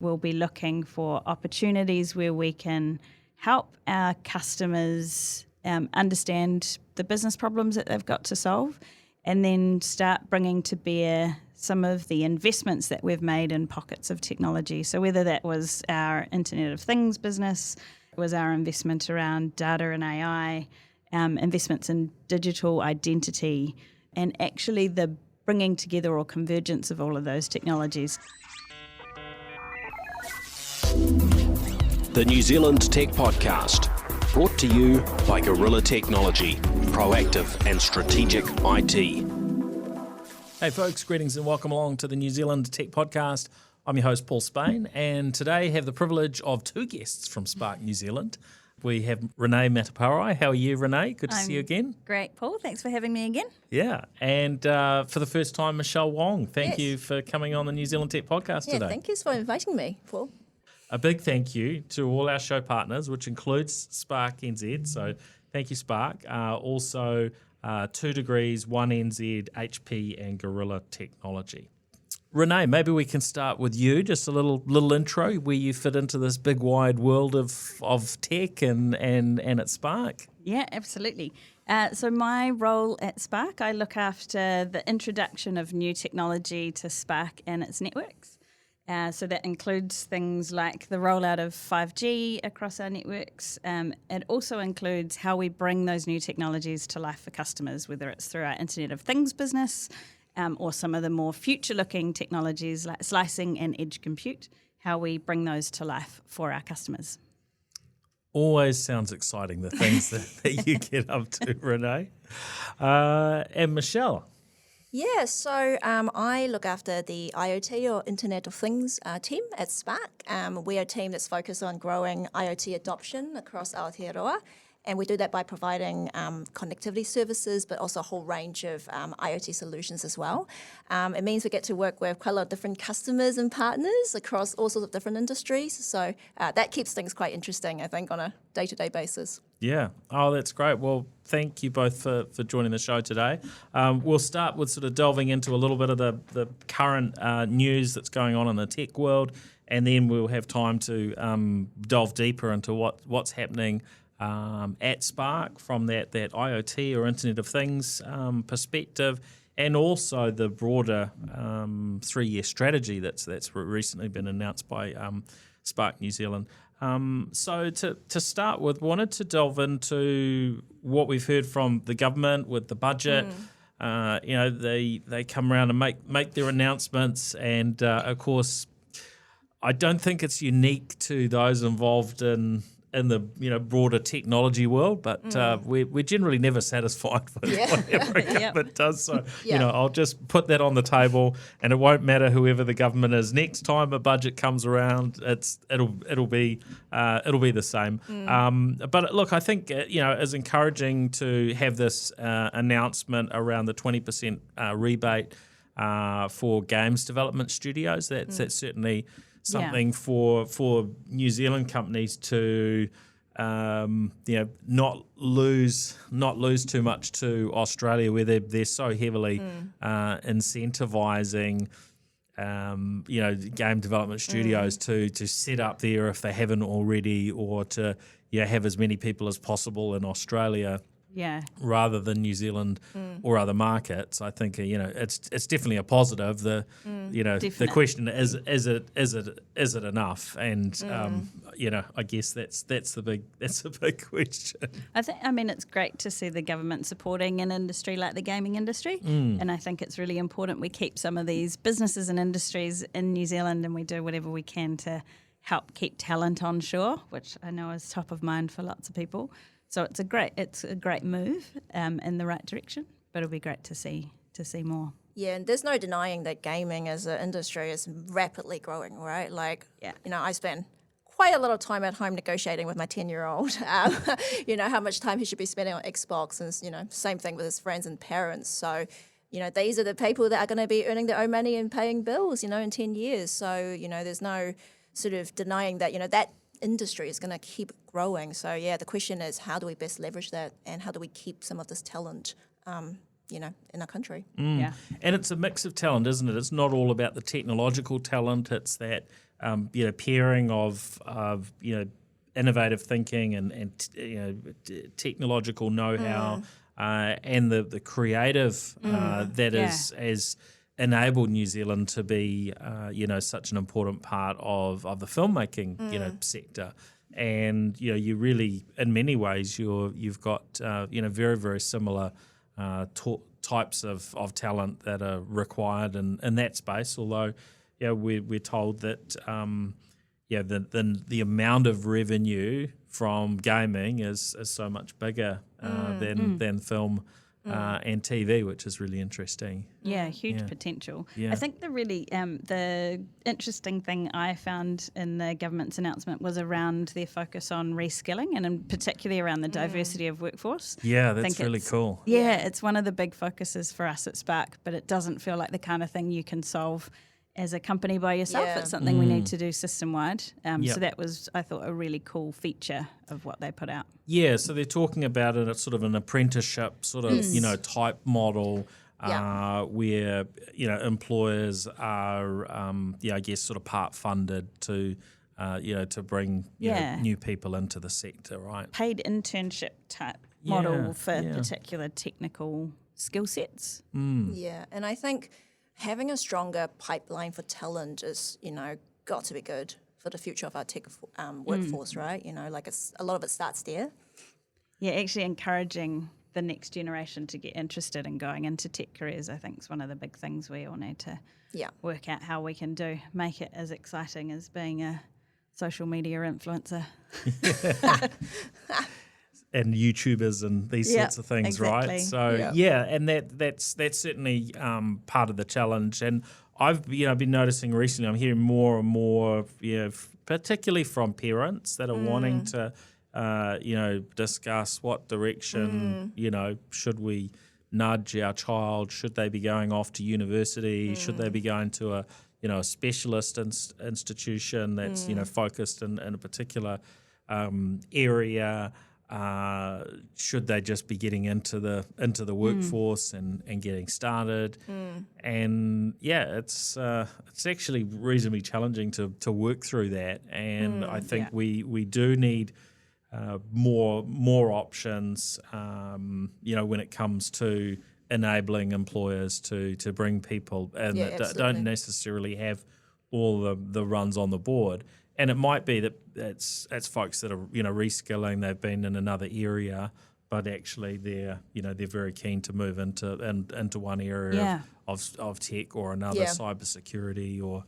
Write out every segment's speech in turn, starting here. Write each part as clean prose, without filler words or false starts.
We'll be looking for opportunities where we can help our customers understand the business problems that they've got to solve, and then start bringing to bear some of the investments that we've made in pockets of technology. So whether that was our Internet of Things business, was our investment around data and AI, investments in digital identity, and actually the bringing together or convergence of all of those technologies. The New Zealand Tech Podcast, brought to you by Gorilla Technology, proactive and strategic IT. Hey folks, greetings and welcome along to the New Zealand Tech Podcast. I'm your host Paul Spain, and today I have the privilege of two guests from Spark New Zealand. We have Renee Mataparai. How are you, Renee? Good to see you again. Great, Paul. Thanks for having me again. Yeah, and for the first time, Michelle Wong. Thank you for coming on the New Zealand Tech Podcast today. Thank you for inviting me, Paul. A big thank you to all our show partners, which includes Spark NZ. So thank you, Spark. Also, 2 Degrees, 1NZ, HP, and Gorilla Technology. Renee, maybe we can start with you. Just a little intro where you fit into this big wide world of tech and at Spark. Yeah, absolutely. So my role at Spark, I look after the introduction of new technology to Spark and its networks. So that includes things like the rollout of 5G across our networks. It also includes how we bring those new technologies to life for customers, whether it's through our Internet of Things business or some of the more future-looking technologies like slicing and edge compute, how we bring those to life for our customers. Always sounds exciting, the things that you get up to, Renee. And Michelle. Yeah, so I look after the IoT or Internet of Things team at Spark. We're a team that's focused on growing IoT adoption across Aotearoa, and we do that by providing connectivity services, but also a whole range of IoT solutions as well. It means we get to work with quite a lot of different customers and partners across all sorts of different industries. So that keeps things quite interesting, I think, on a day-to-day basis. Yeah. Oh, that's great. Well, thank you both for joining the show today. We'll start with sort of delving into a little bit of the current news that's going on in the tech world, and then we'll have time to delve deeper into what's happening at Spark from that IoT or Internet of Things perspective, and also the broader 3-year strategy that's recently been announced by Spark New Zealand. So to start with, wanted to delve into what we've heard from the government with the budget. They come around and make their announcements, and of course, I don't think it's unique to those involved in the broader technology world, but we're generally never satisfied with whatever a government does. So I'll just put that on the table, and it won't matter whoever the government is. Next time a budget comes around, it'll be the same. But look, I think it's encouraging to have this announcement around the 20% rebate for games development studios. That's certainly something for New Zealand companies to not lose too much to Australia, where they're so heavily incentivizing game development studios to set up there if they haven't already, or to have as many people as possible in Australia. Yeah. Rather than New Zealand or other markets. I think it's definitely a positive. The question is it enough? And I guess that's the big question. I mean it's great to see the government supporting an industry like the gaming industry, and I think it's really important we keep some of these businesses and industries in New Zealand, and we do whatever we can to help keep talent on shore, which I know is top of mind for lots of people. So it's a great move in the right direction, but it'll be great to see more. Yeah, and there's no denying that gaming as an industry is rapidly growing, right? I spend quite a lot of time at home negotiating with my 10-year-old, how much time he should be spending on Xbox, and, same thing with his friends and parents. So, these are the people that are going to be earning their own money and paying bills, in 10 years. So, there's no sort of denying that, that industry is going to keep growing. So, the question is, how do we best leverage that, and how do we keep some of this talent, in our country? Yeah. And it's a mix of talent, isn't it? It's not all about the technological talent. It's that pairing of innovative thinking and technological know-how and the creative that has enabled New Zealand to be such an important part of the filmmaking sector. And you really, in many ways, you've got very, very similar types of talent that are required in that space. Although, we're told that the amount of revenue from gaming is so much bigger than film and TV, which is really interesting. Yeah, huge potential. Yeah. I think the really the interesting thing I found in the government's announcement was around their focus on reskilling, and in particularly around the diversity of workforce. Yeah, that's really cool. Yeah, it's one of the big focuses for us at Spark, but it doesn't feel like the kind of thing you can solve as a company by yourself. Yeah. It's something we need to do system-wide. So that was, I thought, a really cool feature of what they put out. Yeah, so they're talking about it as sort of an apprenticeship sort of, type model where, employers are, I guess sort of part funded to, to bring new people into the sector, right? Paid internship type model for particular technical skill sets. Yeah, and I think having a stronger pipeline for talent is, got to be good for the future of our tech workforce, right? A lot of it starts there. Yeah, actually encouraging the next generation to get interested in going into tech careers, I think, is one of the big things we all need to work out how we can do. Make it as exciting as being a social media influencer. And YouTubers and these sorts of things, exactly. right? So and that's certainly part of the challenge. And I've been noticing recently, I'm hearing more and more, particularly from parents that are wanting to, discuss what direction, should we nudge our child? Should they be going off to university? Should they be going to a specialist institution that's focused in a particular area? Should they just be getting into the workforce and getting started? And it's actually reasonably challenging to work through that. And I think we do need more options. When it comes to enabling employers to bring people in that don't necessarily have all the runs on the board. And it might be that it's folks that are reskilling. They've been in another area, but actually they're very keen to move into one area of tech or another, cybersecurity or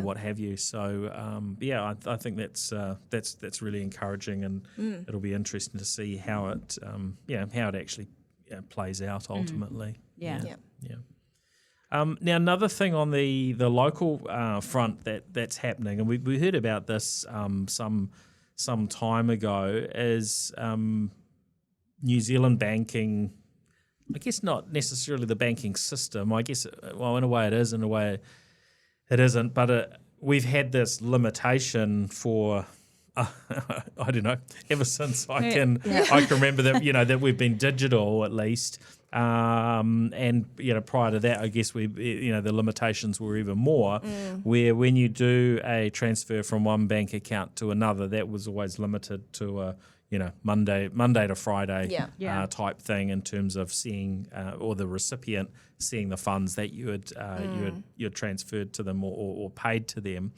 what have you. So I think that's really encouraging, and it'll be interesting to see how it actually plays out ultimately. Yeah. Now, another thing on the local front that's happening, and we heard about this some time ago, is New Zealand banking. I guess not necessarily the banking system. I guess, in a way it is, in a way it isn't. But we've had this limitation for I don't know, ever since I can remember that that we've been digital at least. And prior to that, I guess the limitations were even more. Where when you do a transfer from one bank account to another, that was always limited to a Monday to Friday type thing in terms of seeing or the recipient seeing the funds that you had transferred to them or paid to them.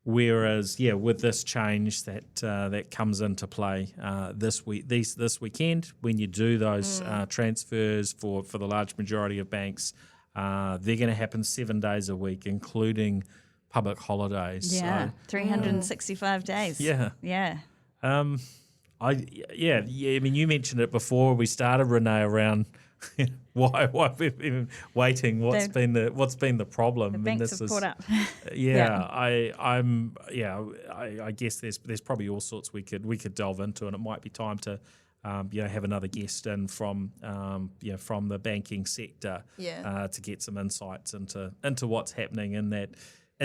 Whereas, with this change that comes into play this weekend, when you do those transfers for the large majority of banks, they're going to happen 7 days a week, including public holidays. Yeah, so, 365 days. Yeah. I mean, you mentioned it before we started, Renee, around why we've been waiting. What's been the problem? The banks have caught up. I guess there's probably all sorts we could delve into, and it might be time to have another guest in from the banking sector to get some insights into what's happening in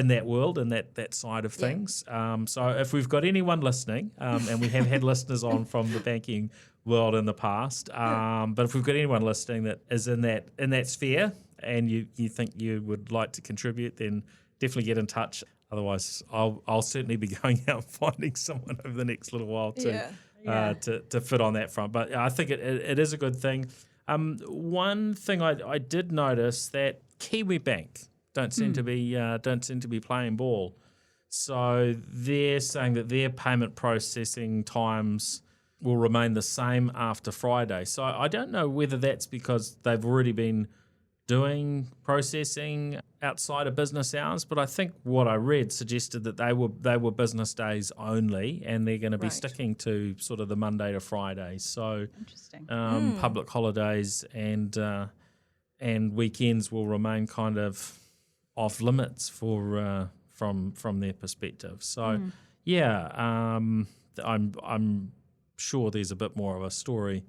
that world and that side of things. So if we've got anyone listening, and we have had listeners on from the banking world in the past, but if we've got anyone listening that is in that sphere and you think you would like to contribute, then definitely get in touch. otherwise I'll certainly be going out and finding someone over the next little while to fit on that front. But I think it is a good thing. One thing I did notice that Kiwi Bank don't seem to be playing ball. So they're saying that their payment processing times will remain the same after Friday. So I don't know whether that's because they've already been doing processing outside of business hours, but I think what I read suggested that they were business days only, and they're going to be sticking to sort of the Monday to Friday. So Interesting. Public holidays and weekends will remain kind of off limits for from their perspective. So I'm sure there's a bit more of a story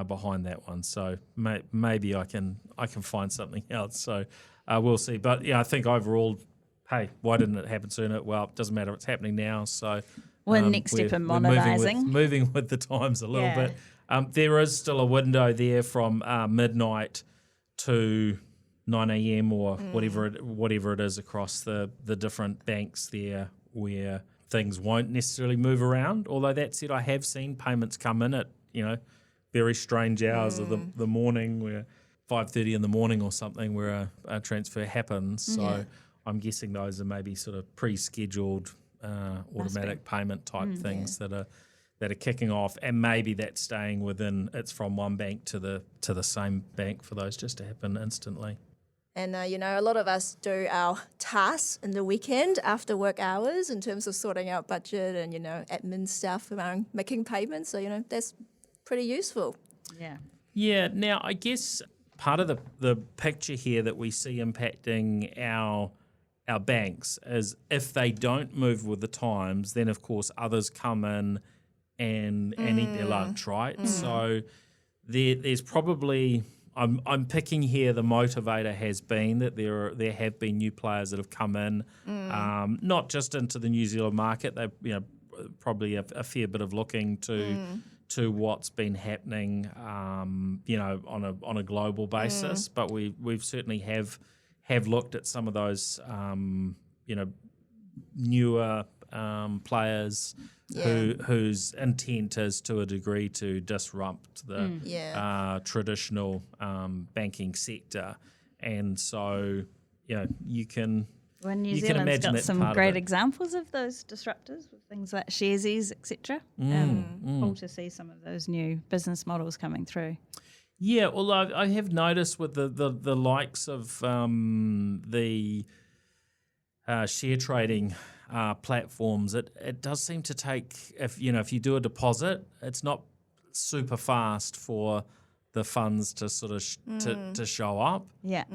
behind that one. So maybe I can find something else. So we'll see. But yeah, I think overall, hey, why didn't it happen sooner? Well, it doesn't matter. It's happening now. So Next step in modernising. Moving with the times a little bit. There is still a window there from midnight to 9 a.m. or whatever it is across the different banks there where things won't necessarily move around. Although that said, I have seen payments come in at, very strange hours of the morning, where 5:30 in the morning or something, where a transfer happens. So I'm guessing those are maybe sort of pre-scheduled automatic payment type things that are kicking off, and maybe that's staying within. It's from one bank to the same bank for those just to happen instantly. And, a lot of us do our tasks in the weekend after work hours in terms of sorting out budget and, admin stuff around making payments. So, that's pretty useful. Yeah. Yeah. Now, I guess part of the picture here that we see impacting our banks is if they don't move with the times, then, of course, others come in and eat their lunch, right? So there's probably... I'm picking here the motivator has been that there have been new players that have come in, not just into the New Zealand market. They've probably a fair bit of looking to what's been happening, on a global basis. But we've certainly have looked at some of those newer players whose intent is to a degree to disrupt the traditional banking sector, and so you can. Well, New you can Zealand's imagine got that's some part of great it. examples of those disruptors with things like Sharesies, etc. Cool to see some of those new business models coming through. Yeah, well, I have noticed with the likes of the share trading platforms, it does seem to take, if you do a deposit, it's not super fast for the funds to sort of to show up. Yeah.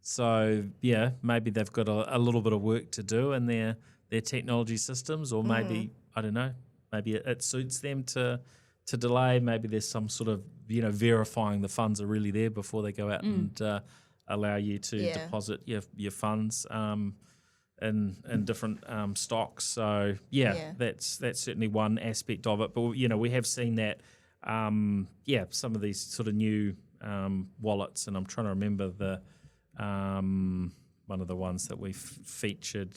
So yeah, maybe they've got a little bit of work to do in their technology systems, or maybe I don't know, maybe it suits them to delay. Maybe there's some sort of verifying the funds are really there before they go out and allow you to deposit your funds in different stocks. So that's certainly one aspect of it. But we have seen that some of these sort of new wallets, and I'm trying to remember the one of the ones that we featured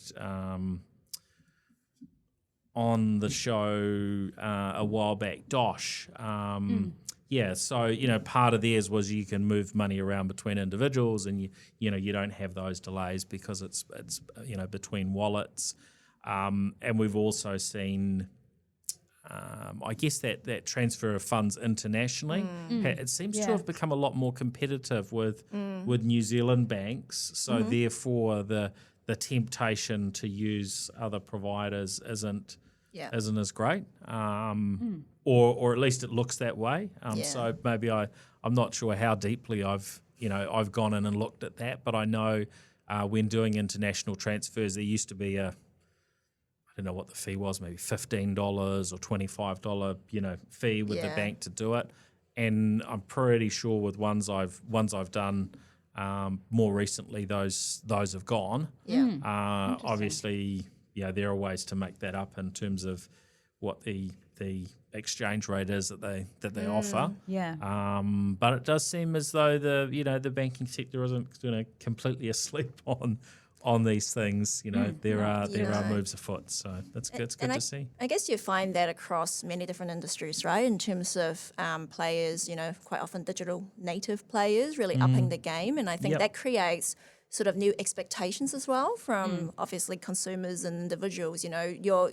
on the show a while back, Dosh. Yeah, so part of theirs was you can move money around between individuals, and you don't have those delays because it's between wallets. And we've also seen, I guess that transfer of funds internationally. It seems to have become a lot more competitive with New Zealand banks. So therefore, the temptation to use other providers isn't as great. Or at least it looks that way. So maybe I'm not sure how deeply I've gone in and looked at that, but I know when doing international transfers, there used to be I don't know what the fee was, maybe $15 or $25 fee with the bank to do it, and I'm pretty sure with ones I've done more recently, those have gone. Obviously, there are ways to make that up in terms of what the exchange rate is that they offer. But it does seem as though the banking sector isn't completely asleep on on these things, there are moves afoot. So that's good. It's good to see. I guess you find that across many different industries, right? In terms of players, quite often digital native players really upping the game, and I think that creates sort of new expectations as well from obviously consumers and individuals. Your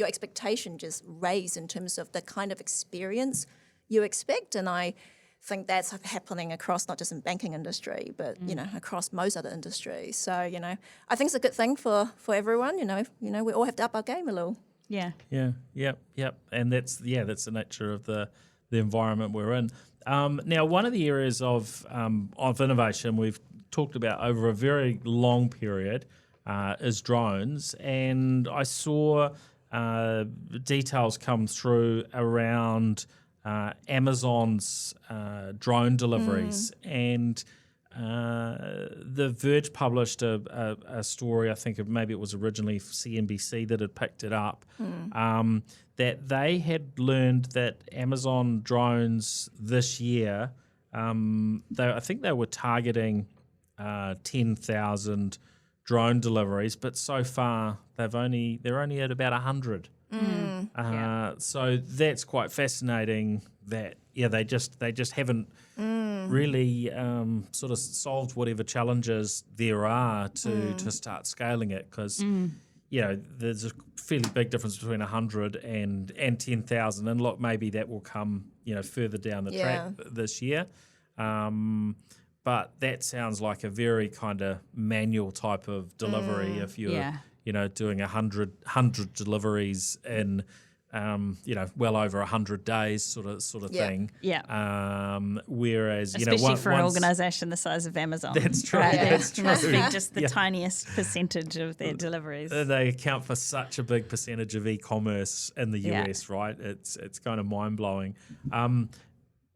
expectation just raised in terms of the kind of experience you expect, and I think that's happening across not just in banking industry, but across most other industries. So I think it's a good thing for everyone. We all have to up our game a little. Yeah. Yep. And that's the nature of the environment we're in. Now, one of the areas of innovation we've talked about over a very long period is drones, and I saw details come through around Amazon's drone deliveries, and The Verge published a story, I think maybe it was originally CNBC that had picked it up, that they had learned that Amazon drones this year, I think they were targeting 10,000 drone deliveries, but so far they're only at about 100. So that's quite fascinating. That they just haven't really sort of solved whatever challenges there are to start scaling it, because there's a fairly big difference between 100 and 10,000, and look, maybe that will come further down the track this year. But that sounds like a very kind of manual type of delivery if you're doing 100 deliveries in well over 100 days sort of thing. Yeah. Whereas especially for an organisation the size of Amazon. That's true. Right? That's true. It must be just the tiniest percentage of their deliveries. They account for such a big percentage of e-commerce in the US, right? It's kind of mind blowing.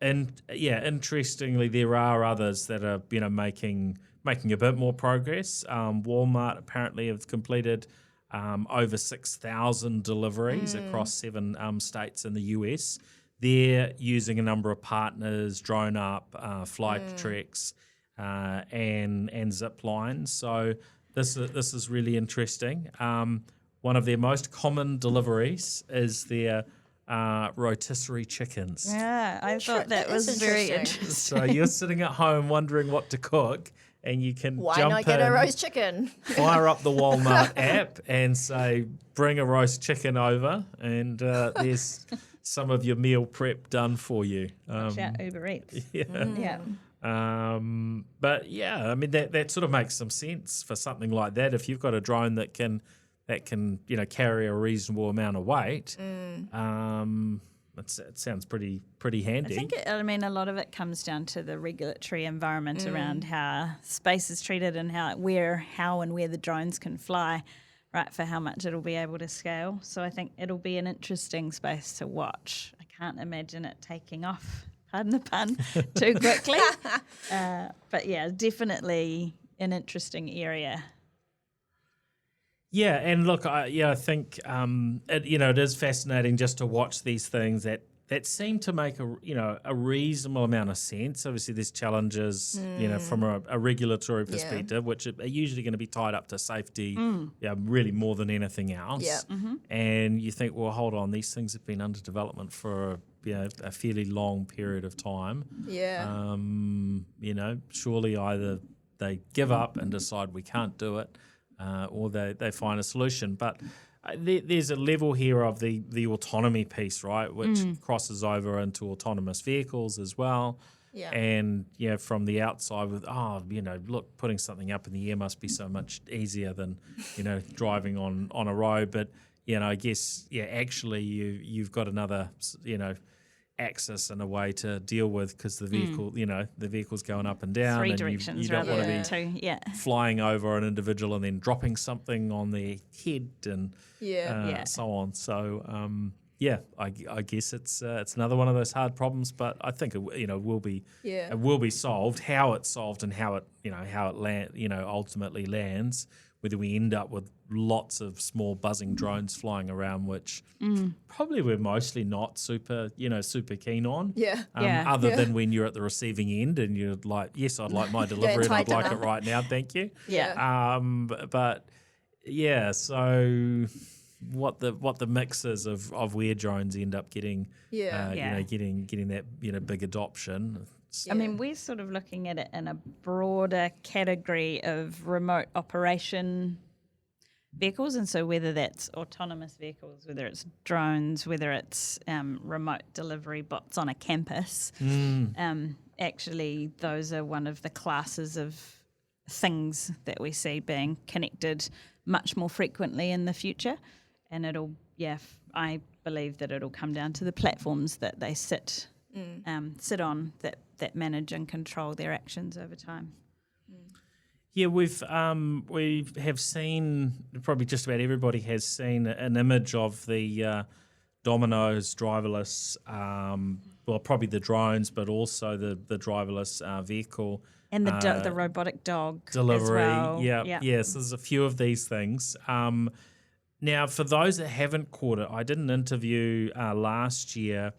And interestingly, there are others that are making a bit more progress. Walmart apparently have completed over 6,000 deliveries across 7 states in the US. They're using a number of partners, Drone Up, Flytrex, and Zip lines. So this is really interesting. One of their most common deliveries is their rotisserie chickens. Yeah, I thought that was very interesting. So you're sitting at home wondering what to cook, and you can Why jump not get in, a roast chicken? fire up the Walmart app and say, bring a roast chicken over, and there's some of your meal prep done for you. Watch out, Uber Eats. Yeah. But I mean that sort of makes some sense for something like that. If you've got a drone that can carry a reasonable amount of weight, it sounds pretty handy. I think a lot of it comes down to the regulatory environment around how space is treated and how and where the drones can fly, right, for how much it'll be able to scale. So I think it'll be an interesting space to watch. I can't imagine it taking off, pardon the pun, too quickly. But definitely an interesting area. Yeah, and look, I think it is fascinating just to watch these things that seem to make a reasonable amount of sense. Obviously, there's challenges, from a regulatory perspective, which are usually going to be tied up to safety, really more than anything else. Yeah. And you think, well, hold on, these things have been under development for a fairly long period of time. Yeah. Surely either they give up and decide we can't do it, or they find a solution. But there's a level here of the autonomy piece, right, which crosses over into autonomous vehicles as well. Yeah. And, from the outside with, look, putting something up in the air must be so much easier than, driving on a road. But, I guess, actually you've got another, axis and a way to deal with, because the vehicle, the vehicle's going up and down. Three and directions you don't rather want than to be two. flying over an individual and then dropping something on their head and so on. So, I guess it's another one of those hard problems, but I think it will be solved. How it's solved and how it ultimately lands whether we end up with lots of small buzzing drones flying around, which probably we're mostly not super keen on. Yeah. Other than when you're at the receiving end and you're like, yes, I'd like my delivery and I'd like it right now, thank you. Yeah. But yeah, so what the mix is of where drones end up getting, getting that big adoption. I mean, we're sort of looking at it in a broader category of remote operation vehicles, and so whether that's autonomous vehicles, whether it's drones, whether it's remote delivery bots on a campus, actually those are one of the classes of things that we see being connected much more frequently in the future, and I believe that it'll come down to the platforms that they sit on that manage and control their actions over time. Yeah, we have seen, probably just about everybody has seen an image of the Domino's driverless, probably the drones, but also the driverless vehicle. And the robotic dog delivery. as well. Yes, there's a few of these things. Now, for those that haven't caught it, I did an interview last year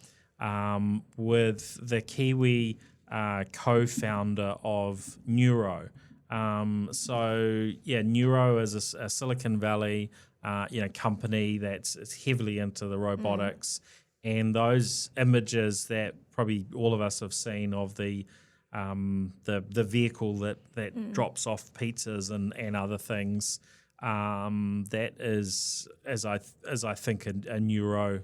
with the Kiwi co-founder of Neuro. Neuro is a Silicon Valley company that's heavily into the robotics, and those images that probably all of us have seen of the vehicle that drops off pizzas and other things. That is, as I think, a Neuro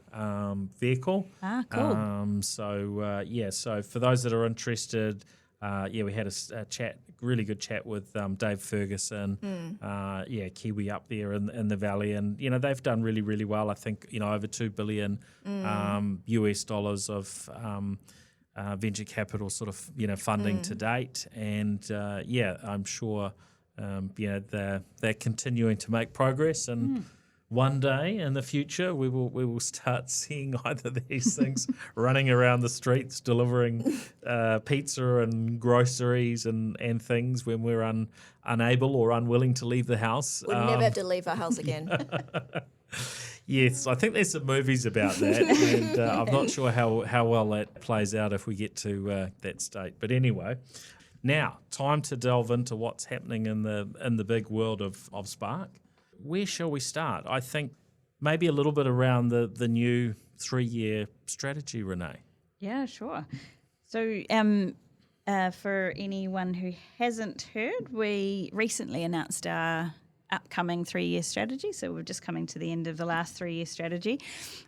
vehicle. Cool. So for those that are interested, we had a really good chat with Dave Ferguson, Kiwi up there in the valley, and they've done really, really well. I think over $2 billion US dollars of venture capital sort of funding to date, and I'm sure. They're continuing to make progress, and one day in the future we will start seeing either these things running around the streets delivering pizza and groceries and things when we're unable or unwilling to leave the house. We'll never have to leave our house again. Yes, I think there's some movies about that, and I'm not sure how well that plays out if we get to that state. But anyway. Now, time to delve into what's happening in the big world of Spark. Where shall we start? I think maybe a little bit around the new 3-year strategy, Renee. Yeah, sure. So for anyone who hasn't heard, we recently announced our upcoming 3-year strategy. So we're just coming to the end of the last 3-year strategy.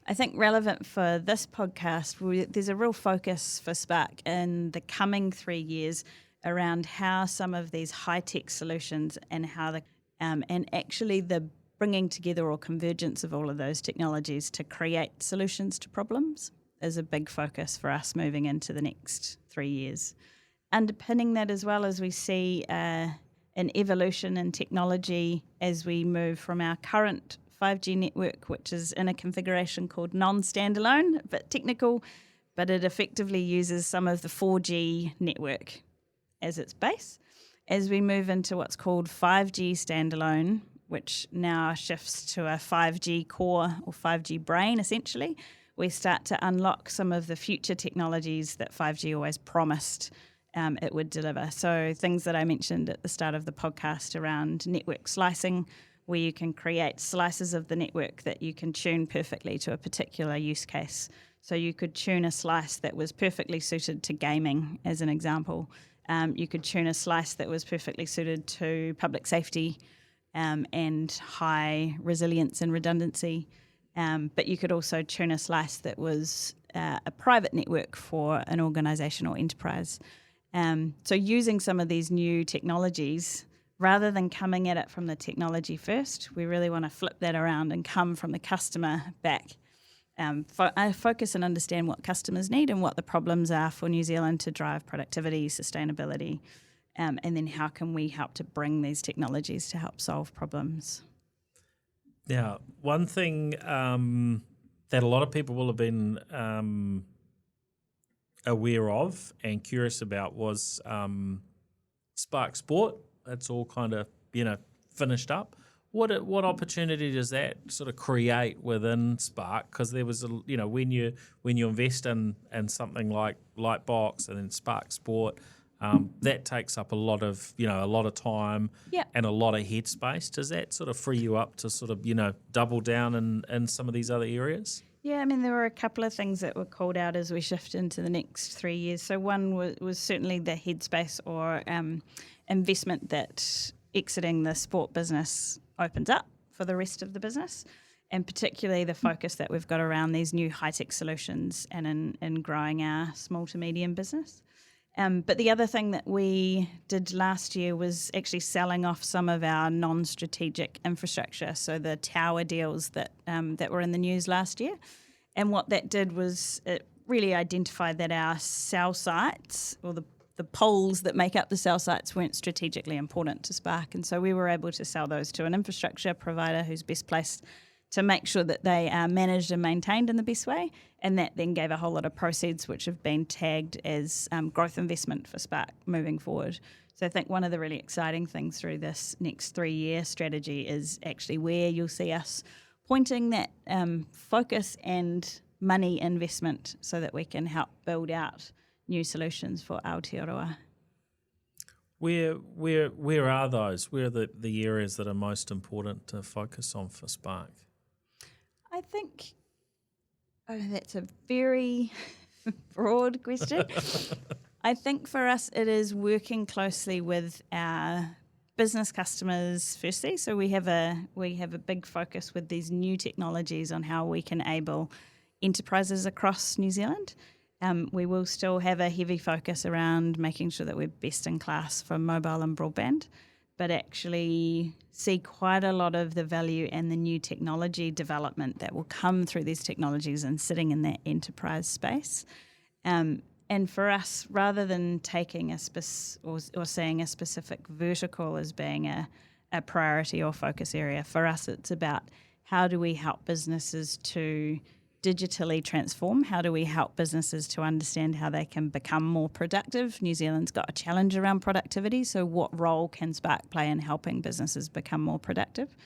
I think relevant for this podcast, there's a real focus for Spark in the coming 3 years around how some of these high-tech solutions and how and actually the bringing together or convergence of all of those technologies to create solutions to problems is a big focus for us moving into the next 3 years. Underpinning that as well as we see an evolution in technology as we move from our current 5G network, which is in a configuration called non-standalone, a bit technical, but it effectively uses some of the 4G network as its base, as we move into what's called 5G standalone, which now shifts to a 5G core or 5G brain, essentially. We start to unlock some of the future technologies that 5G always promised it would deliver. So things that I mentioned at the start of the podcast around network slicing, where you can create slices of the network that you can tune perfectly to a particular use case. So you could tune a slice that was perfectly suited to gaming, as an example. You could tune a slice that was perfectly suited to public safety and high resilience and redundancy. But you could also tune a slice that was a private network for an organisation or enterprise. So using some of these new technologies, rather than coming at it from the technology first, we really want to flip that around and come from the customer back. Focus and understand what customers need and what the problems are for New Zealand to drive productivity, sustainability, and then how can we help to bring these technologies to help solve problems. Now, one thing that a lot of people will have been aware of and curious about was Spark Sport. It's all kind of, finished up. What opportunity does that sort of create within Spark? Because there was when you invest in something like Lightbox and then Spark Sport, that takes up a lot of time and a lot of headspace. Does that sort of free you up to sort of double down in some of these other areas? Yeah, I mean, there were a couple of things that were called out as we shift into the next 3 years. So one was certainly the headspace or investment that exiting the sport business opens up for the rest of the business, and particularly the focus that we've got around these new high-tech solutions and in growing our small to medium business. But the other thing that we did last year was actually selling off some of our non-strategic infrastructure, so the tower deals that were in the news last year. And what that did was it really identified that our cell sites, or the poles that make up the cell sites, weren't strategically important to Spark. And so we were able to sell those to an infrastructure provider who's best placed to make sure that they are managed and maintained in the best way. And that then gave a whole lot of proceeds which have been tagged as growth investment for Spark moving forward. So I think one of the really exciting things through this next 3-year strategy is actually where you'll see us pointing that focus and money investment so that we can help build out new solutions for Aotearoa. Where are those? Where are the areas that are most important to focus on for Spark? I think that's a very broad question. I think for us it is working closely with our business customers firstly. So we have a big focus with these new technologies on how we can enable enterprises across New Zealand. We will still have a heavy focus around making sure that we're best in class for mobile and broadband, but actually see quite a lot of the value and the new technology development that will come through these technologies and sitting in that enterprise space. And for us, rather than taking or seeing a specific vertical as being a priority or focus area, for us it's about how do we help businesses to digitally transform? How do we help businesses to understand how they can become more productive? New Zealand's got a challenge around productivity, so what role can Spark play in helping businesses become more productive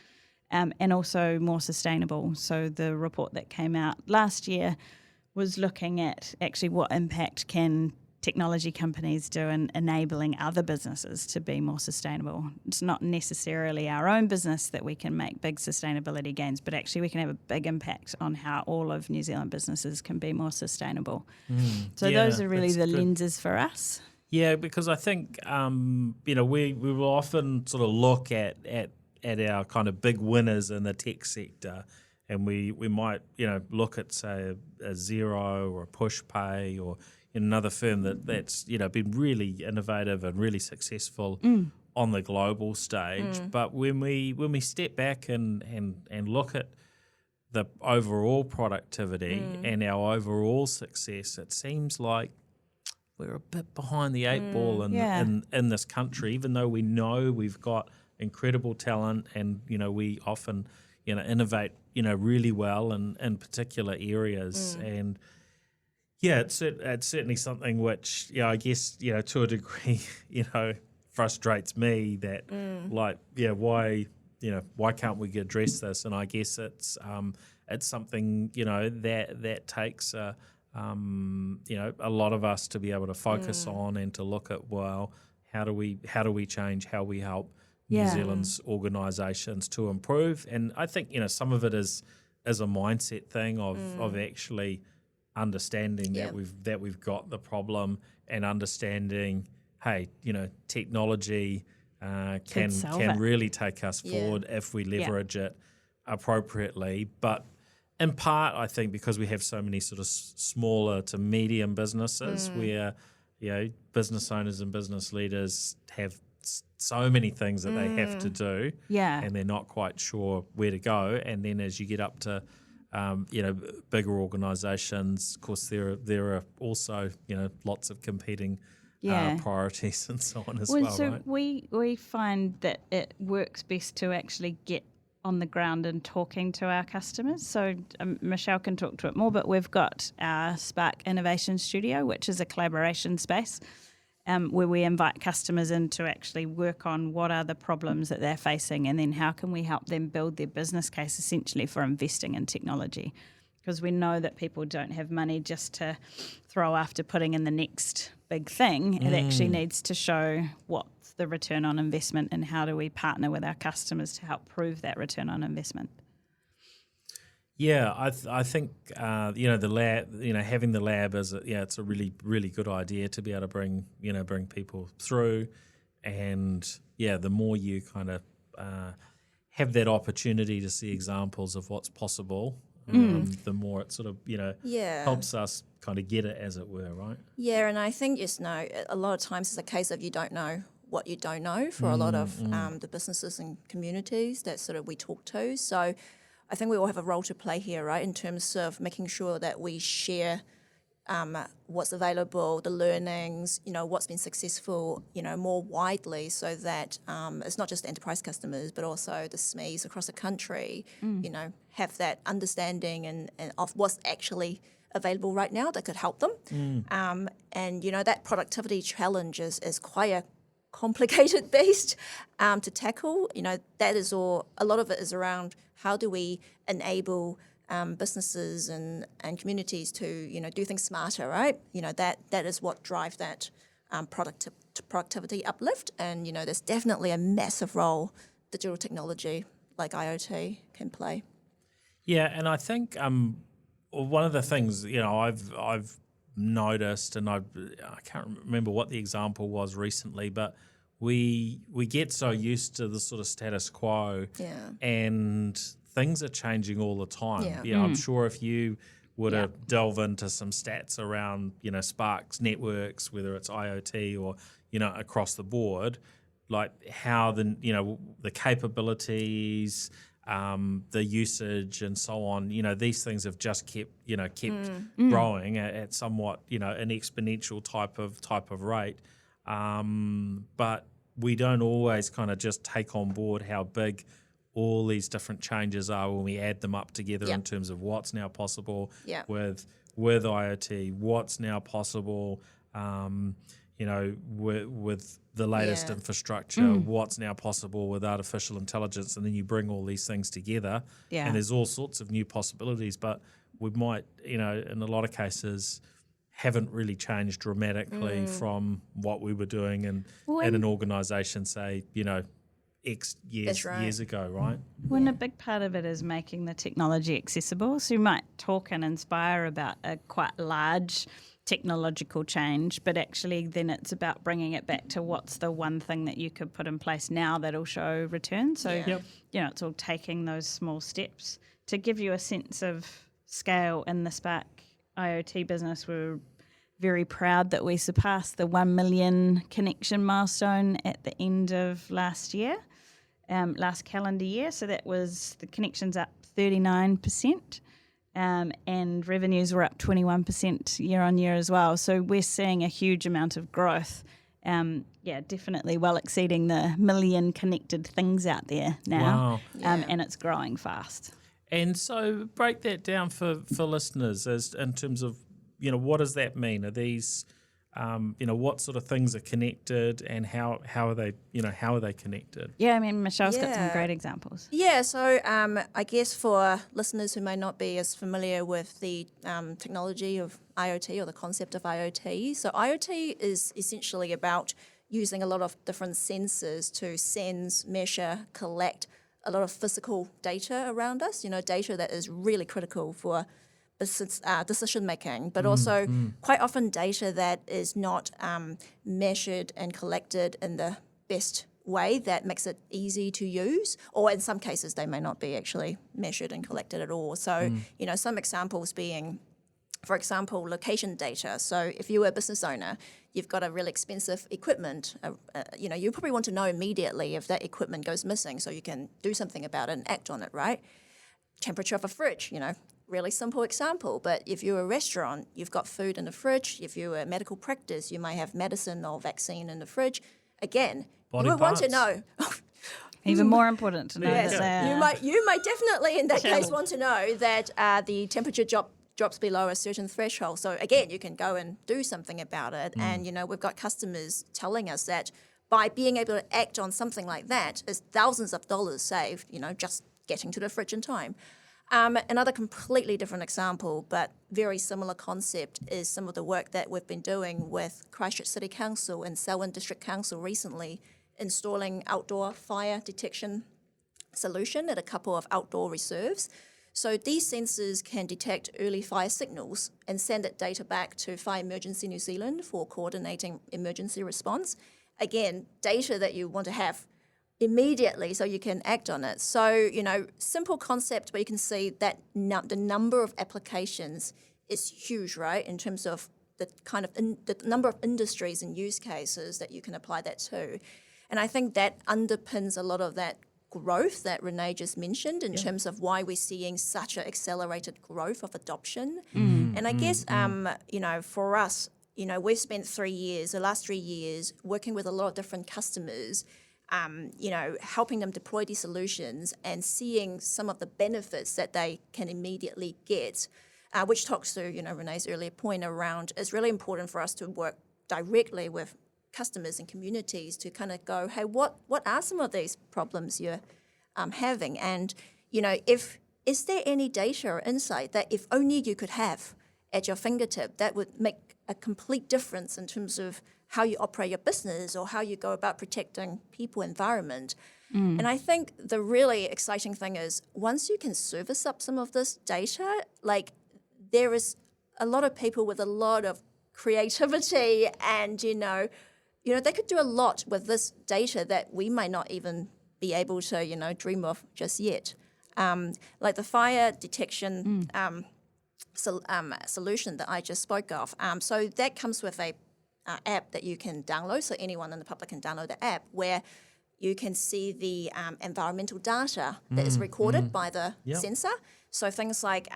and also more sustainable? So the report that came out last year was looking at actually what impact can technology companies do in enabling other businesses to be more sustainable. It's not necessarily our own business that we can make big sustainability gains, but actually we can have a big impact on how all of New Zealand businesses can be more sustainable. So those are really the lenses for us. Yeah, because I think we will often sort of look at our kind of big winners in the tech sector, and we might look at say a Xero or a Pushpay or another firm that's been really innovative and really successful on the global stage. But when we step back and look at the overall productivity and our overall success, it seems like we're a bit behind the eight ball in this country, even though we know we've got incredible talent and we often innovate really well in particular areas. And yeah, it's certainly something which, I guess, to a degree, frustrates me that, why can't we address this? And I guess it's something, that takes, a lot of us to be able to focus on and to look at, well, how do we change how we help New Zealand's organisations to improve? And I think, some of it is a mindset thing of actually understanding that we've got the problem and understanding, hey, technology can really take us forward if we leverage it appropriately. But in part, I think because we have so many sort of smaller to medium businesses where business owners and business leaders have so many things that they have to do, and they're not quite sure where to go. And then as you get up to bigger organisations, of course, there are also lots of competing priorities and so on as well. So right? we find that it works best to actually get on the ground and talking to our customers. So Michelle can talk to it more, but we've got our Spark Innovation Studio, which is a collaboration space. where we invite customers in to actually work on what are the problems that they're facing, and then how can we help them build their business case essentially for investing in technology. Because we know that people don't have money just to throw after putting in the next big thing. It actually needs to show what's the return on investment and how do we partner with our customers to help prove that return on investment. Yeah, I think the lab, having the lab is it's a really, really good idea to be able to bring people through, and the more you kind of have that opportunity to see examples of what's possible, the more it sort of helps us kind of get it, as it were, right? Yeah, and I think a lot of times it's a case of you don't know what you don't know for a lot of the businesses and communities that sort of we talk to. So I think we all have a role to play here, right, in terms of making sure that we share what's available, the learnings, what's been successful, more widely, so that it's not just enterprise customers, but also the SMEs across the country, have that understanding and of what's actually available right now that could help them. And that productivity challenge is quite a complicated beast to tackle. That is all. A lot of it is around how do we enable businesses and communities to do things smarter, right? That is what drives that productivity uplift. And there's definitely a massive role digital technology like IoT can play. Yeah, and I think one of the things I've noticed, and I can't remember what the example was recently, but we get so used to the sort of status quo, and things are changing all the time. I'm sure if you were to delve into some stats around Spark's networks, whether it's IoT or across the board, like how the capabilities, the usage and so on, these things have just kept growing at somewhat an exponential type of rate, but we don't always kind of just take on board how big all these different changes are when we add them up together in terms of what's now possible with IoT, what's now possible with the latest infrastructure, what's now possible with artificial intelligence, and then you bring all these things together, and there's all sorts of new possibilities, but we might, in a lot of cases, haven't really changed dramatically from what we were doing in an organisation, say, X years ago, right? When a big part of it is making the technology accessible, so you might talk and inspire about a quite large technological change, but actually then it's about bringing it back to what's the one thing that you could put in place now that'll show return. So, it's all taking those small steps. To give you a sense of scale in the Spark IoT business, we're very proud that we surpassed the 1 million connection milestone at the end of last calendar year. So that was the connections up 39%. And revenues were up 21% year on year as well. So we're seeing a huge amount of growth. Definitely well exceeding the million connected things out there now. Wow. And it's growing fast. And so break that down for listeners as in terms of, what does that mean? Are these, what sort of things are connected, and how are they connected? Yeah, I mean, Michelle's got some great examples. Yeah, so I guess for listeners who may not be as familiar with the technology of IoT or the concept of IoT, so IoT is essentially about using a lot of different sensors to sense, measure, collect a lot of physical data around us, data that is really critical for decision making, but also quite often data that is not measured and collected in the best way that makes it easy to use, or in some cases they may not be actually measured and collected at all. So, some examples being, for example, location data. So if you were a business owner, you've got a really expensive equipment, you probably want to know immediately if that equipment goes missing so you can do something about it and act on it, right? Temperature of a fridge, really simple example, but if you're a restaurant, you've got food in the fridge. If you're a medical practice, you may have medicine or vaccine in the fridge. Again, Body you would parts. want to know. Even more important to know Yes, that you might definitely in that case want to know that the temperature drops below a certain threshold. So again, you can go and do something about it. And, we've got customers telling us that by being able to act on something like that is thousands of dollars saved, just getting to the fridge in time. Another completely different example, but very similar concept, is some of the work that we've been doing with Christchurch City Council and Selwyn District Council recently, installing outdoor fire detection solution at a couple of outdoor reserves. So these sensors can detect early fire signals and send that data back to Fire Emergency New Zealand for coordinating emergency response. Again, data that you want to have immediately so you can act on it. So, simple concept, but you can see that the number of applications is huge, right, in terms of the kind of the number of industries and use cases that you can apply that to. And I think that underpins a lot of that growth that Renee just mentioned in terms of why we're seeing such an accelerated growth of adoption. And I guess, for us, we've spent the last 3 years, working with a lot of different customers, helping them deploy these solutions and seeing some of the benefits that they can immediately get, which talks to, Renee's earlier point around it's really important for us to work directly with customers and communities to kind of go, hey, what are some of these problems you're having? And, is there any data or insight that if only you could have at your fingertip that would make a complete difference in terms of how you operate your business or how you go about protecting people, environment. And I think the really exciting thing is once you can service up some of this data, like there is a lot of people with a lot of creativity and, they could do a lot with this data that we may not even be able to, dream of just yet. Like the fire detection solution that I just spoke of. So that comes with a app that you can download, so anyone in the public can download the app, where you can see the environmental data that is recorded by the sensor. So things like,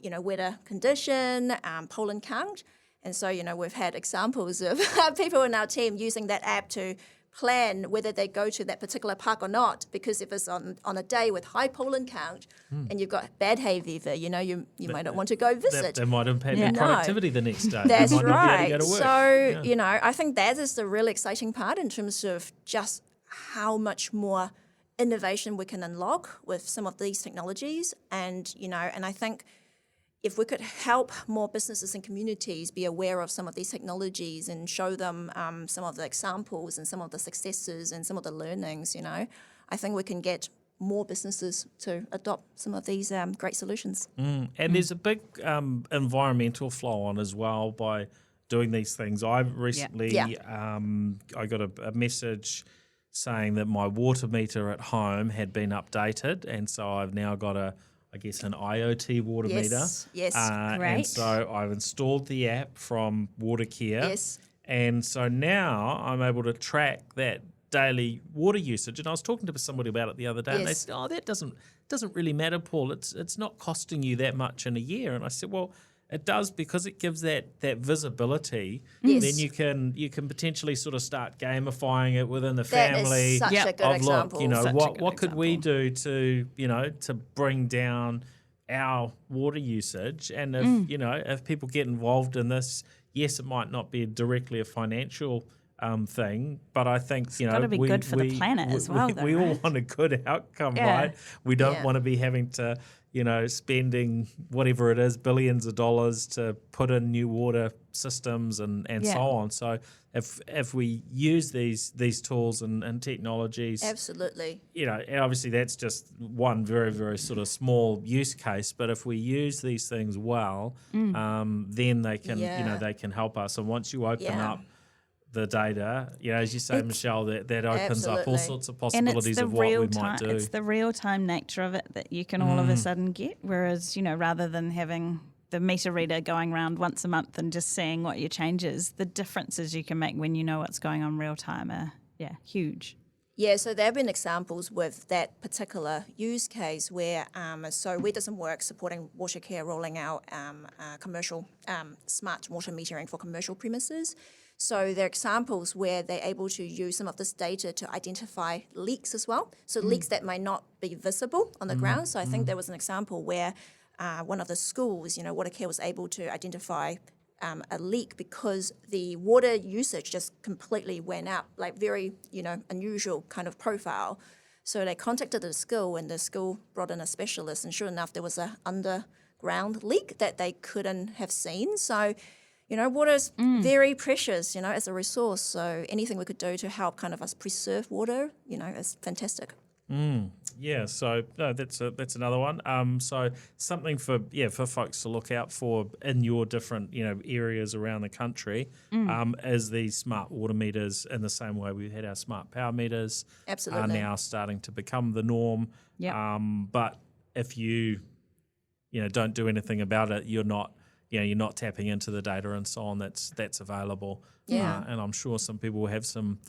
weather condition, pollen count. And so, we've had examples of people in our team using that app to plan whether they go to that particular park or not, because if it's on a day with high pollen count and you've got bad hay fever, you might not want to go visit. That might impact your productivity the next day. That's you might right. Not be able to go to work. So, I think that is the really exciting part in terms of just how much more innovation we can unlock with some of these technologies. And, and I think if we could help more businesses and communities be aware of some of these technologies and show them some of the examples and some of the successes and some of the learnings, I think we can get more businesses to adopt some of these great solutions. And there's a big environmental flow on as well by doing these things. I recently I got a message saying that my water meter at home had been updated, and so I've now got an IoT water meter. Yes, great. And so I've installed the app from Watercare. Yes. And so now I'm able to track that daily water usage. And I was talking to somebody about it the other day, and they said, that doesn't really matter, Paul. It's not costing you that much in a year. And I said, well, it does, because it gives that visibility. Yes. Then you can potentially sort of start gamifying it within the family. That is such a good example. Look, what could we do to bring down our water usage? And if people get involved in this, yes, it might not be directly a financial thing, but I think it's got to be good for the planet as well. We all want a good outcome, right? We don't want to be having to spending whatever it is, billions of dollars to put in new water systems and so on. So if we use these tools and technologies, absolutely, obviously that's just one very, very sort of small use case. But if we use these things well, then they can they can help us. And once you open up the data, as you say, Michelle, that opens up all sorts of possibilities of what we might do. It's the real-time nature of it that you can all of a sudden get, whereas, rather than having the meter reader going around once a month and just seeing what your changes, the differences you can make when you know what's going on real-time are, huge. Yeah, so there have been examples with that particular use case where, so we did some work supporting Watercare rolling out commercial smart water metering for commercial premises. So there are examples where they're able to use some of this data to identify leaks as well. So leaks that might not be visible on the ground. So I think there was an example where one of the schools, Watercare was able to identify a leak because the water usage just completely went up, like very, unusual kind of profile. So they contacted the school, and the school brought in a specialist, and sure enough, there was an underground leak that they couldn't have seen. So, water is very precious, as a resource. So anything we could do to help kind of us preserve water, is fantastic. Yeah, so no, that's another one. So something for folks to look out for in your different areas around the country, is these smart water meters. In the same way we had our smart power meters, Absolutely. are now starting to become the norm. Yeah. But if you don't do anything about it, you're not tapping into the data and so on that's available. Yeah. And I'm sure some people will have some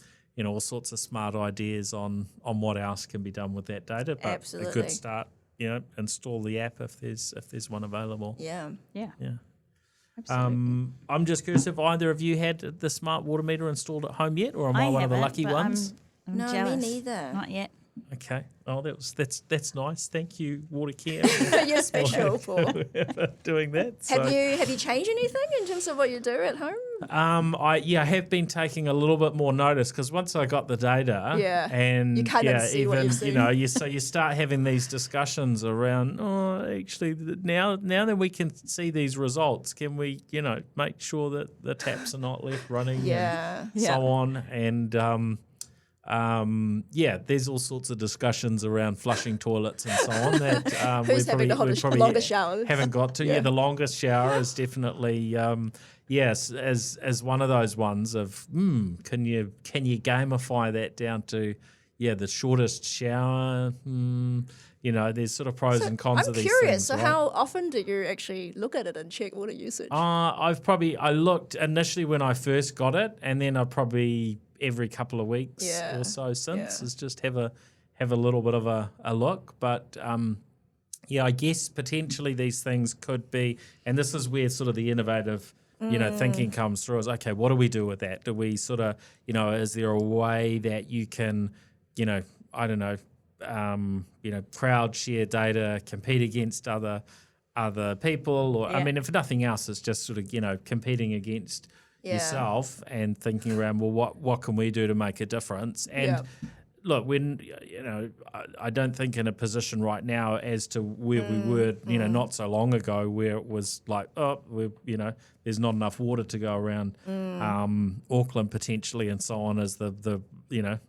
all sorts of smart ideas on what else can be done with that data. But Absolutely. a good start, install the app if there's one available. Yeah. Yeah. Yeah. Absolutely. I'm just curious if either of you had the smart water meter installed at home yet, or am I one of the lucky ones? I'm No, jealous. me neither. Not yet. Okay. Oh, that's nice. Thank you, Watercare. You're special for. for doing that. So, Have you changed anything in terms of what you do at home? I have been taking a little bit more notice because once I got the data, Yeah. and You kind of see what even you've seen. you start having these discussions around. Oh, actually, now that we can see these results, can we make sure that the taps are not left running? Yeah. And so on, and there's all sorts of discussions around flushing toilets and so on that Who's having the longest showers? haven't got to. Yeah, the longest shower is definitely yes, as one of those ones of can you gamify that down to the shortest shower? There's sort of pros and cons of these things. I'm curious. So right? how often do you actually look at it and check water usage? I looked initially when I first got it, and then I probably every couple of weeks or so since is just have a little bit of a look. But I guess potentially these things could be, and this is where sort of the innovative thinking comes through, is okay, what do we do with that? Do we sort of is there a way that you can I don't know crowd share data, compete against other people, or I mean, if nothing else, it's just sort of competing against yourself and thinking around, well, what can we do to make a difference? And look, when I don't think in a position right now as to where we were, not so long ago, where it was like, there's not enough water to go around Auckland potentially, and so on, as the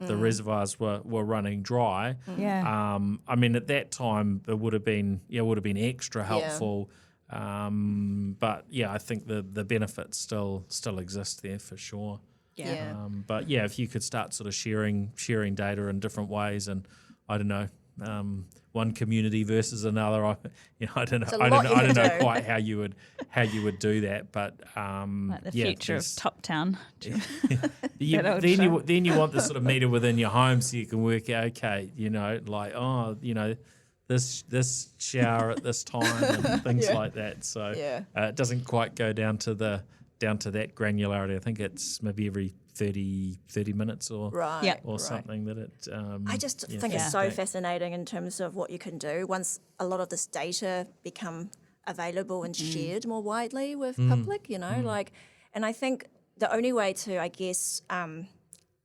reservoirs were running dry. Yeah. I mean, at that time, it would have been extra helpful. But I think the benefits still exist there for sure. Yeah. But if you could start sort of sharing data in different ways, and I don't know, one community versus another, I don't know, I don't know quite how you would do that, but Like the future of Top Town. then you want the sort of meter within your home so you can work out, okay, this shower at this time and things like that. So it doesn't quite go down to that granularity. I think it's maybe every 30 minutes or something that it. I just think it's so fascinating in terms of what you can do once a lot of this data become available and shared more widely with public. And I think the only way to, I guess,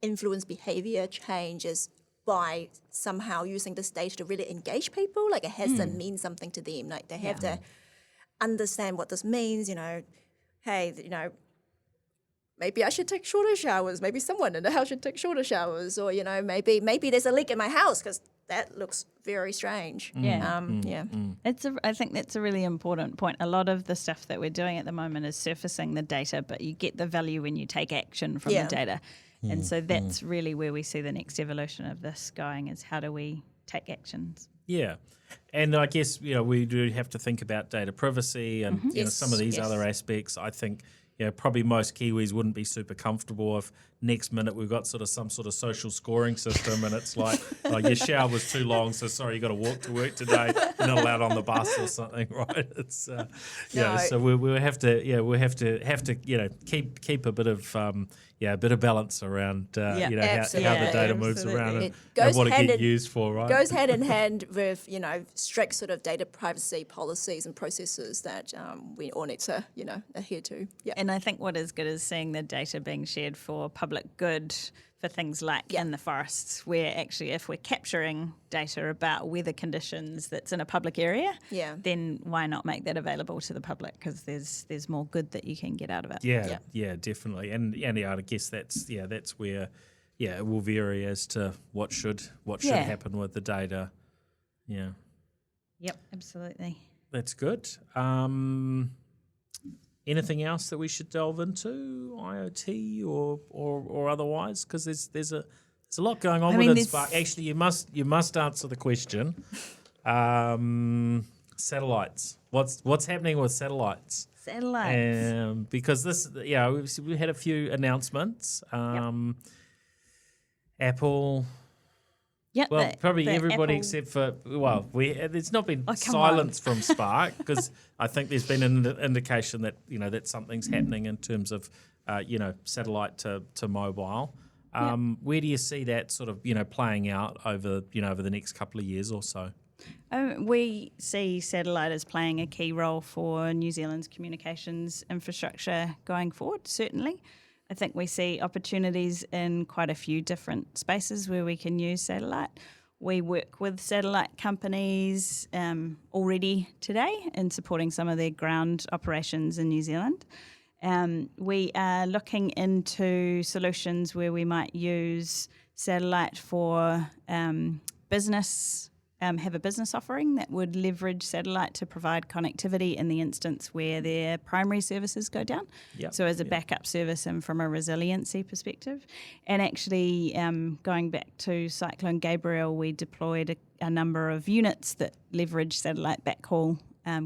influence behaviour change is by somehow using this data to really engage people. Like, it has to mean something to them. Like, they have to understand what this means. Hey, maybe I should take shorter showers. Maybe someone in the house should take shorter showers. Or, maybe there's a leak in my house because that looks very strange. Yeah. I think that's a really important point. A lot of the stuff that we're doing at the moment is surfacing the data, but you get the value when you take action from the data. And so that's really where we see the next evolution of this going, is how do we take actions? Yeah. And I guess, we do have to think about data privacy and some of these other aspects. I think, probably most Kiwis wouldn't be super comfortable if next minute we've got sort of some sort of social scoring system, and it's like, oh, your shower was too long, so sorry, you got to walk to work today. You're not allowed on the bus or something, right? It's so we'll have to keep a bit of balance around how the data moves around and what it gets used for, right? Goes hand in hand with strict sort of data privacy policies and processes that we all need to adhere to. Yeah. And I think what is good is seeing the data being shared for public good for things like in the forests, where actually if we're capturing data about weather conditions that's in a public area, then why not make that available to the public? Because there's more good that you can get out of it. Yeah, definitely. And I guess that's where it will vary as to what should happen with the data. Yeah. Yep, absolutely. That's good. Anything else that we should delve into, IoT or otherwise? Because there's a lot going on within Spark. Actually, you must answer the question. Satellites. What's happening with satellites? Satellites. Because we had a few announcements. Apple. Yep, well, probably everybody Apple. except for it's not been silence from Spark, because I think there's been an indication that that something's happening in terms of satellite to mobile. Where do you see that sort of playing out over the next couple of years or so? We see satellite as playing a key role for New Zealand's communications infrastructure going forward, certainly. I think we see opportunities in quite a few different spaces where we can use satellite. We work with satellite companies already today in supporting some of their ground operations in New Zealand. We are looking into solutions where we might use satellite for business, have a business offering that would leverage satellite to provide connectivity in the instance where their primary services go down. So as a backup service and from a resiliency perspective. And actually going back to Cyclone Gabriel, we deployed a number of units that leverage satellite backhaul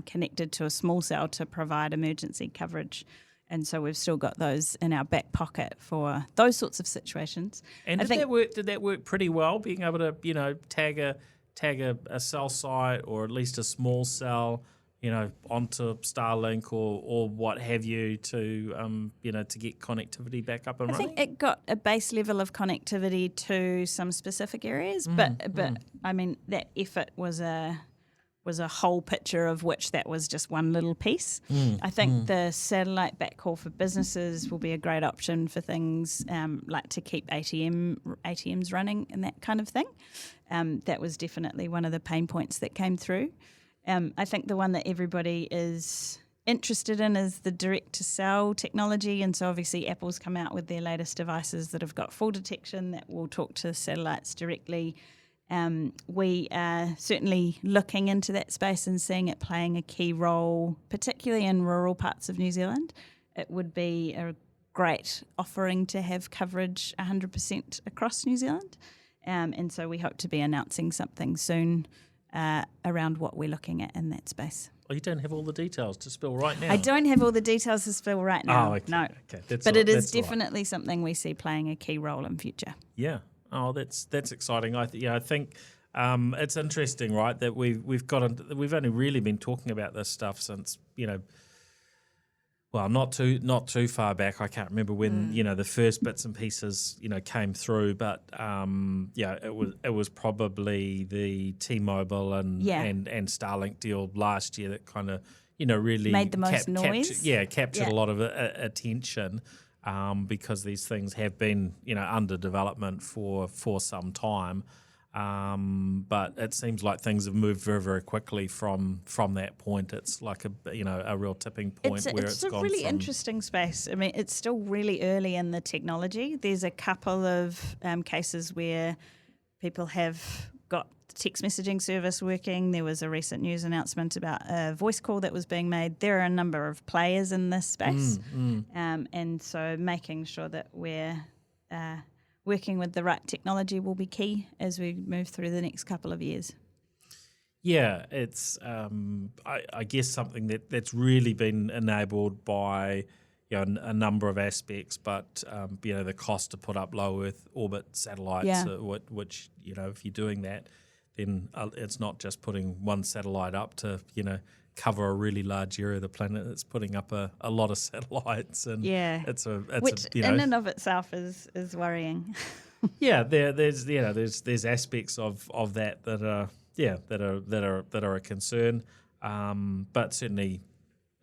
connected to a small cell to provide emergency coverage. And so we've still got those in our back pocket for those sorts of situations. And did that work pretty well, being able to, tag a cell site or at least a small cell, onto Starlink or what have you to get connectivity back up and running? I think it got a base level of connectivity to some specific areas, but I mean that effort was a whole picture of which that was just one little piece. I think the satellite backhaul for businesses will be a great option for things like to keep ATMs running and that kind of thing. That was definitely one of the pain points that came through. I think the one that everybody is interested in is the direct-to-cell technology, and so obviously Apple's come out with their latest devices that have got fall detection that will talk to satellites directly. We are certainly looking into that space and seeing it playing a key role, particularly in rural parts of New Zealand. It would be a great offering to have coverage 100% across New Zealand. And so we hope to be announcing something soon around what we're looking at in that space. Well, you don't have all the details to spill right now. I don't have all the details to spill right now. Oh, okay. No. Okay. But it is definitely something we see playing a key role in future. Yeah. Oh, that's exciting. I think it's interesting, right? That we've only really been talking about this stuff since not too far back. I can't remember when the first bits and pieces came through, but it was probably the T-Mobile and Starlink deal last year that kind of really made the most noise. Captured a lot of attention. Because these things have been, under development for some time, but it seems like things have moved very, very quickly from that point. It's like a real tipping point where it's gone. It's a really interesting space. I mean, it's still really early in the technology. There's a couple of cases where people have got text messaging service working. There was a recent news announcement about a voice call that was being made. There are a number of players in this space. And so making sure that we're working with the right technology will be key as we move through the next couple of years. Yeah, it's I guess something that's really been enabled by a number of aspects, but the cost to put up low Earth orbit satellites, which if you're doing that, then it's not just putting one satellite up to cover a really large area of the planet. It's putting up a lot of satellites, and which in and of itself is worrying. there's aspects of that are a concern, but certainly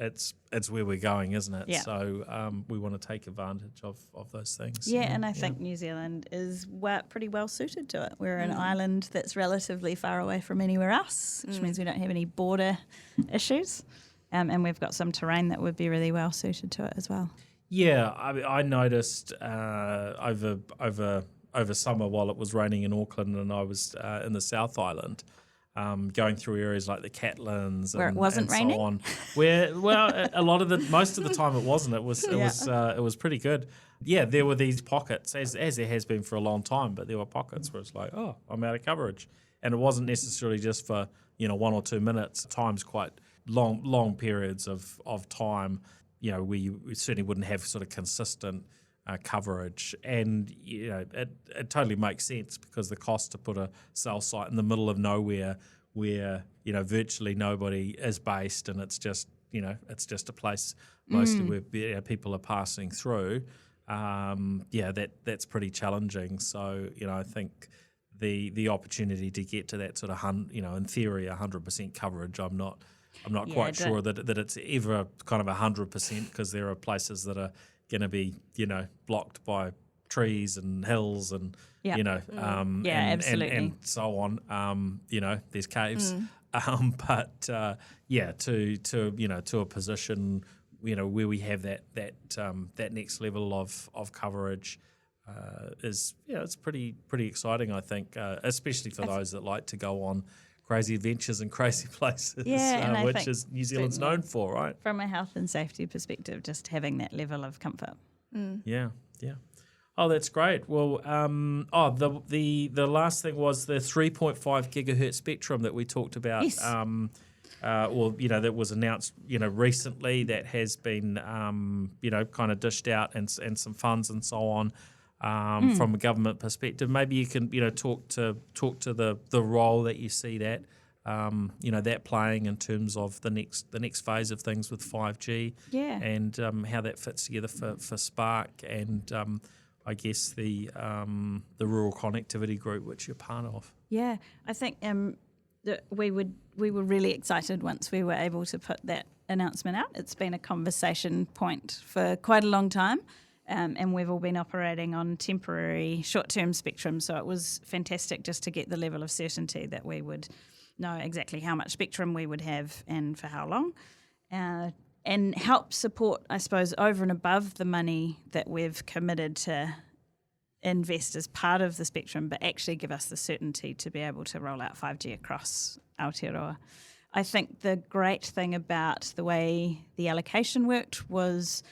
it's where we're going, isn't it? Yeah. So we want to take advantage of those things. And I think New Zealand is pretty well suited to it. We're an island that's relatively far away from anywhere else, which means we don't have any border issues, and we've got some terrain that would be really well suited to it as well. Yeah, I noticed over summer while it was raining in Auckland, and I was in the South Island. Going through areas like the Catlins where it wasn't raining, so on. Where most of the time it wasn't. It was pretty good. Yeah, there were these pockets, as there has been for a long time. But there were pockets where it's like, oh, I'm out of coverage, and it wasn't necessarily just for 1 or 2 minutes. Times quite long periods of time. We certainly wouldn't have sort of consistent coverage, and it totally makes sense because the cost to put a cell site in the middle of nowhere where virtually nobody is based, and it's just a place mostly where people are passing through. That's pretty challenging. So I think the opportunity to get to that sort of in theory 100% coverage, I'm not quite sure that it's ever kind of 100%, because there are places that are going to be blocked by trees and hills and absolutely. and so on. There's caves, but to a position where we have that next level of coverage is it's pretty exciting, I think, especially for those that like to go on crazy adventures and crazy places, which is New Zealand's known for, right? From a health and safety perspective, just having that level of comfort. Yeah. Oh, that's great. Well, the last thing was the 3.5 gigahertz spectrum that we talked about. Yes. That was announced, recently, that has been, kind of dished out and some funds and so on. From a government perspective, maybe you can talk to the role that you see that that playing in terms of the next phase of things with 5G, and how that fits together for Spark, and I guess the rural connectivity group which you're part of. Yeah, I think we were really excited once we were able to put that announcement out. It's been a conversation point for quite a long time. And we've all been operating on temporary short-term spectrum, so it was fantastic just to get the level of certainty that we would know exactly how much spectrum we would have and for how long, and help support, I suppose, over and above the money that we've committed to invest as part of the spectrum, but actually give us the certainty to be able to roll out 5G across Aotearoa. I think the great thing about the way the allocation worked was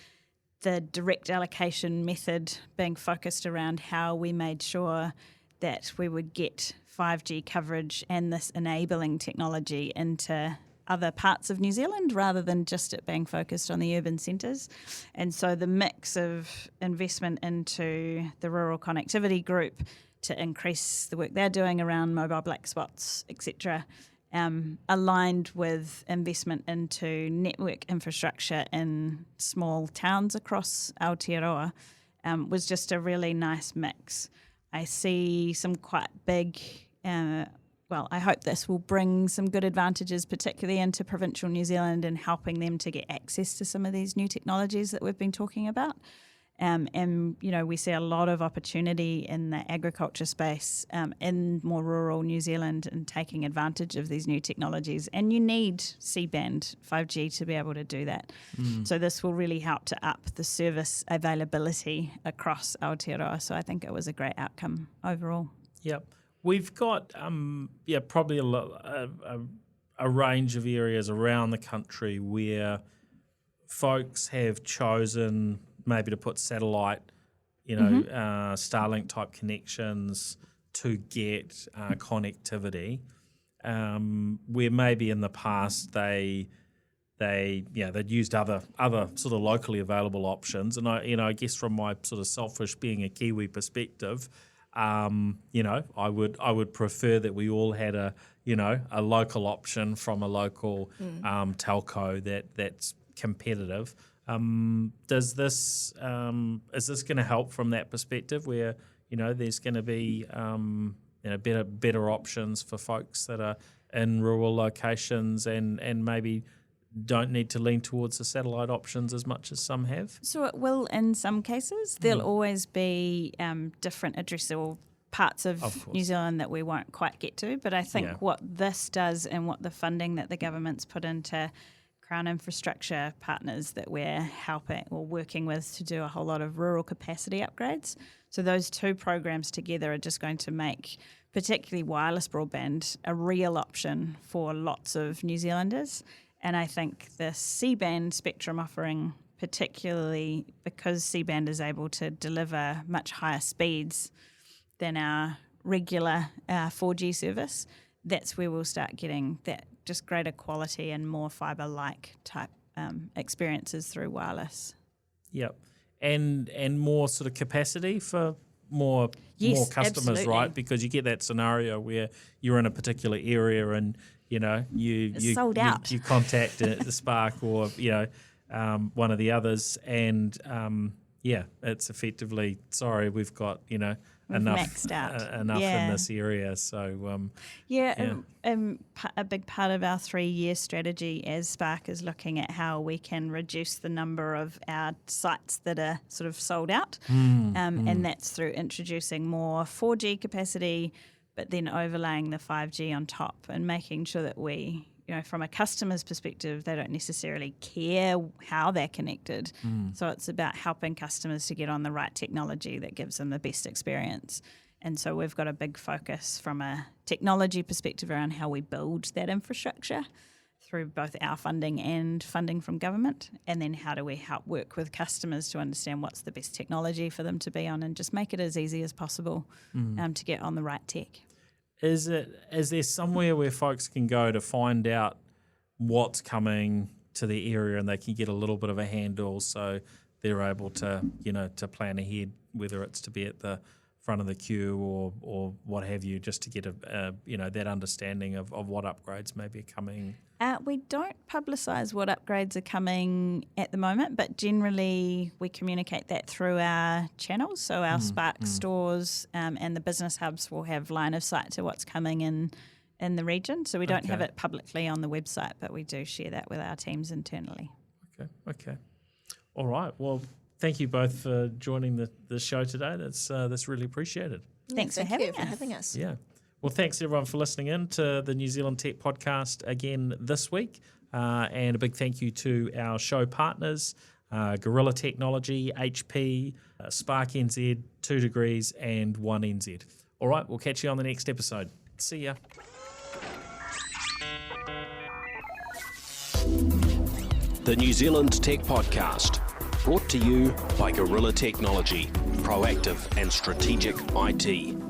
the direct allocation method being focused around how we made sure that we would get 5G coverage and this enabling technology into other parts of New Zealand rather than just it being focused on the urban centres. And so the mix of investment into the rural connectivity group to increase the work they're doing around mobile black spots, etc., aligned with investment into network infrastructure in small towns across Aotearoa, was just a really nice mix. I see some quite big, I hope this will bring some good advantages, particularly into provincial New Zealand, and helping them to get access to some of these new technologies that we've been talking about. We see a lot of opportunity in the agriculture space in more rural New Zealand and taking advantage of these new technologies. And you need C-band 5G to be able to do that. So this will really help to up the service availability across Aotearoa. So I think it was a great outcome overall. Yep. We've got probably a range of areas around the country where folks have chosen maybe to put satellite, Starlink type connections to get connectivity, where maybe in the past they they'd used other sort of locally available options. And I guess from my sort of selfish being a Kiwi perspective, I would prefer that we all had a local option from a local telco that's competitive. Is this going to help from that perspective, where there's going to be better options for folks that are in rural locations and maybe don't need to lean towards the satellite options as much as some have? So it will in some cases. There'll always be different addressable parts of New Zealand that we won't quite get to. But I think what this does and what the funding that the government's put into Crown infrastructure partners that we're helping or working with to do a whole lot of rural capacity upgrades. So those two programs together are just going to make particularly wireless broadband a real option for lots of New Zealanders. And I think the C-band spectrum offering, particularly because C-band is able to deliver much higher speeds than our regular 4G service, that's where we'll start getting that just greater quality and more fibre-like type experiences through wireless. Yep. And more sort of capacity for more customers, absolutely. right? Because you get that scenario where you're in a particular area and you sold out. You contact the Spark or one of the others, and it's effectively, sorry, we've got enough maxed out. Enough in this area. So a big part of our 3-year strategy as Spark is looking at how we can reduce the number of our sites that are sort of sold out, and that's through introducing more 4G capacity, but then overlaying the 5G on top and making sure that we, from a customer's perspective, they don't necessarily care how they're connected. So it's about helping customers to get on the right technology that gives them the best experience. And so we've got a big focus from a technology perspective around how we build that infrastructure through both our funding and funding from government, and then how do we help work with customers to understand what's the best technology for them to be on and just make it as easy as possible to get on the right tech. Is there somewhere where folks can go to find out what's coming to the area and they can get a little bit of a handle so they're able to, to plan ahead, whether it's to be at the front of the queue or what have you, just to get that understanding of what upgrades may be coming? We don't publicise what upgrades are coming at the moment, but generally we communicate that through our channels. So our Spark stores and the business hubs will have line of sight to what's coming in the region. So we don't have it publicly on the website, but we do share that with our teams internally. Okay. All right. Well, thank you both for joining the show today. That's really appreciated. Thanks for having us. Yeah. Well, thanks everyone for listening in to the New Zealand Tech Podcast again this week. And a big thank you to our show partners, Gorilla Technology, HP, Spark NZ, 2 Degrees and 1NZ. All right, we'll catch you on the next episode. See ya. The New Zealand Tech Podcast, brought to you by Gorilla Technology, proactive and strategic IT.